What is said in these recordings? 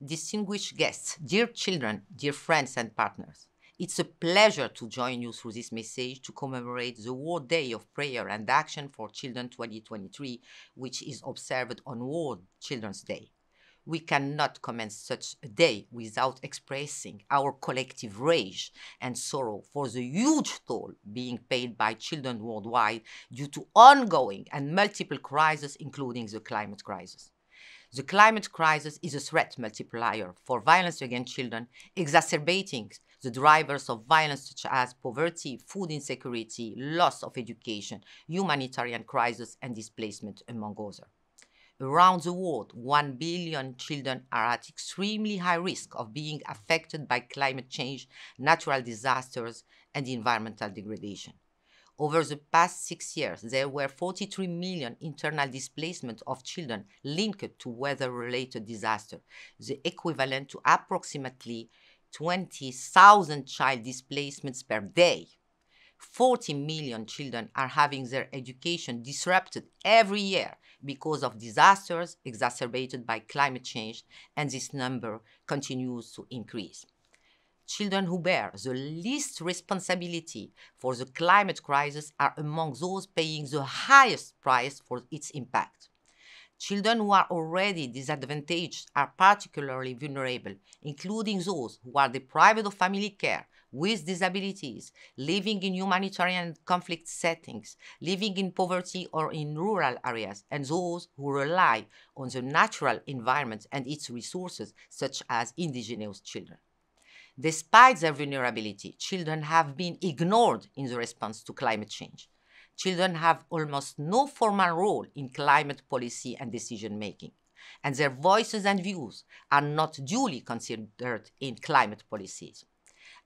Distinguished guests, dear children, dear friends and partners, it's a pleasure to join you through this message to commemorate the World Day of Prayer and Action for Children 2023, which is observed on World Children's Day. We cannot commence such a day without expressing our collective rage and sorrow for the huge toll being paid by children worldwide due to ongoing and multiple crises, including the climate crisis. The climate crisis is a threat multiplier for violence against children, exacerbating the drivers of violence such as poverty, food insecurity, loss of education, humanitarian crisis, and displacement, among others. Around the world, 1 billion children are at extremely high risk of being affected by climate change, natural disasters, and environmental degradation. Over the past 6 years, there were 43 million internal displacements of children linked to weather-related disasters, the equivalent to approximately 20,000 child displacements per day. 40 million children are having their education disrupted every year because of disasters exacerbated by climate change, and this number continues to increase. Children who bear the least responsibility for the climate crisis are among those paying the highest price for its impact. Children who are already disadvantaged are particularly vulnerable, including those who are deprived of family care, with disabilities, living in humanitarian conflict settings, living in poverty or in rural areas, and those who rely on the natural environment and its resources, such as indigenous children. Despite their vulnerability, children have been ignored in the response to climate change. Children have almost no formal role in climate policy and decision making, and their voices and views are not duly considered in climate policies.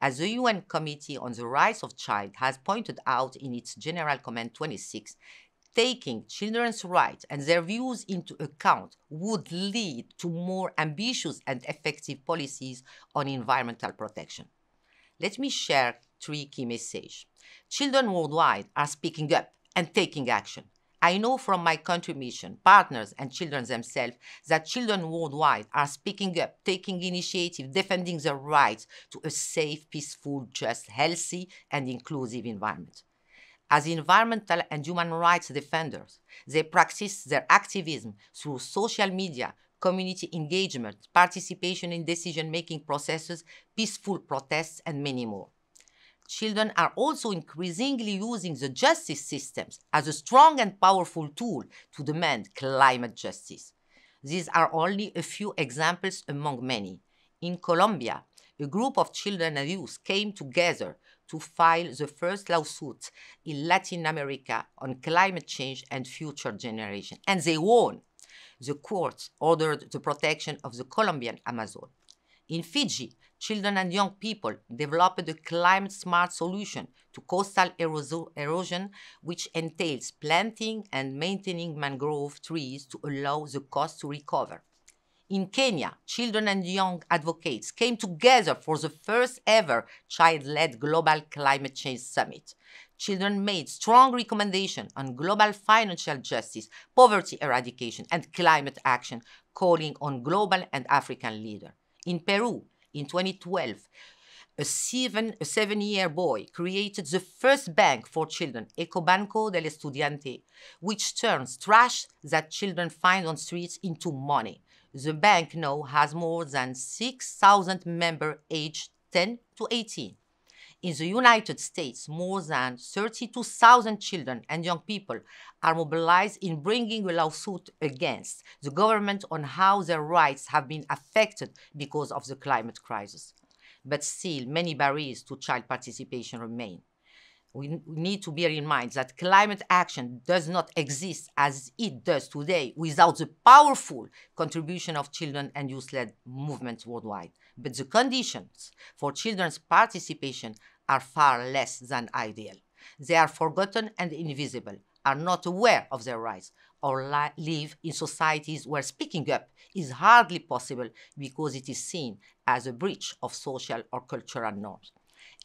As the UN Committee on the Rights of Child has pointed out in its General Comment 26, taking children's rights and their views into account would lead to more ambitious and effective policies on environmental protection. Let me share 3 key messages. Children worldwide are speaking up and taking action. I know from my contribution, partners and children themselves, that children worldwide are speaking up, taking initiative, defending their rights to a safe, peaceful, just, healthy, and inclusive environment. As environmental and human rights defenders, they practice their activism through social media, community engagement, participation in decision-making processes, peaceful protests, and many more. Children are also increasingly using the justice systems as a strong and powerful tool to demand climate justice. These are only a few examples among many. In Colombia, a group of children and youth came together to file the first lawsuit in Latin America on climate change and future generations, and they won. The courts ordered the protection of the Colombian Amazon. In Fiji, children and young people developed a climate-smart solution to coastal erosion, which entails planting and maintaining mangrove trees to allow the coast to recover. In Kenya, children and young advocates came together for the first ever child-led Global Climate Change Summit. Children made strong recommendations on global financial justice, poverty eradication, and climate action, calling on global and African leaders. In Peru, in 2012, a seven-year boy created the first bank for children, Ecobanco del Estudiante, which turns trash that children find on streets into money. The bank now has more than 6,000 members aged 10 to 18. In the United States, more than 32,000 children and young people are mobilized in bringing a lawsuit against the government on how their rights have been affected because of the climate crisis. But still, many barriers to child participation remain. We need to bear in mind that climate action does not exist as it does today without the powerful contribution of children and youth-led movements worldwide. But the conditions for children's participation are far less than ideal. They are forgotten and invisible, are not aware of their rights, or live in societies where speaking up is hardly possible because it is seen as a breach of social or cultural norms.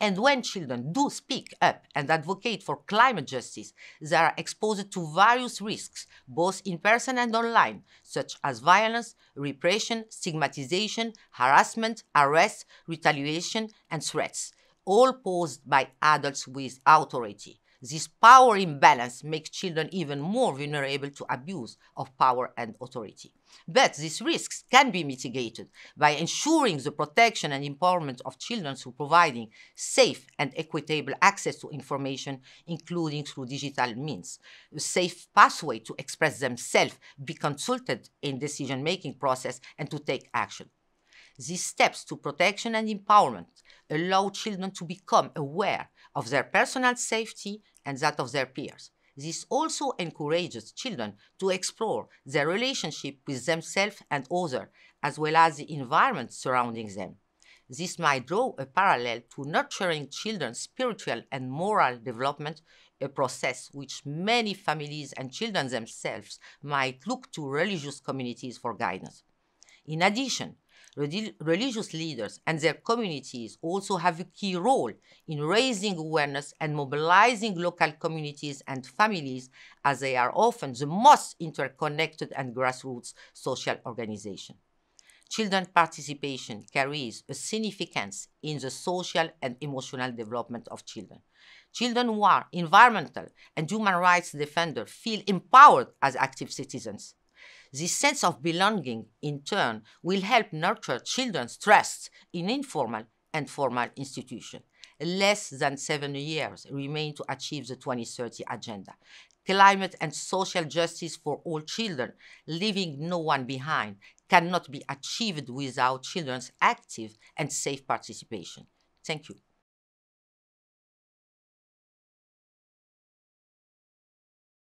And when children do speak up and advocate for climate justice, they are exposed to various risks, both in person and online, such as violence, repression, stigmatization, harassment, arrest, retaliation, and threats, all posed by adults with authority. This power imbalance makes children even more vulnerable to abuse of power and authority. But these risks can be mitigated by ensuring the protection and empowerment of children through providing safe and equitable access to information, including through digital means, a safe pathway to express themselves, be consulted in decision-making process, and to take action. These steps to protection and empowerment allow children to become aware of their personal safety and that of their peers. This also encourages children to explore their relationship with themselves and others, as well as the environment surrounding them. This might draw a parallel to nurturing children's spiritual and moral development, a process which many families and children themselves might look to religious communities for guidance. In addition, religious leaders and their communities also have a key role in raising awareness and mobilizing local communities and families, as they are often the most interconnected and grassroots social organizations. Children's participation carries a significance in the social and emotional development of children. Children who are environmental and human rights defenders feel empowered as active citizens. This sense of belonging, in turn, will help nurture children's trust in informal and formal institutions. Less than 7 years remain to achieve the 2030 Agenda. Climate and social justice for all children, leaving no one behind, cannot be achieved without children's active and safe participation. Thank you.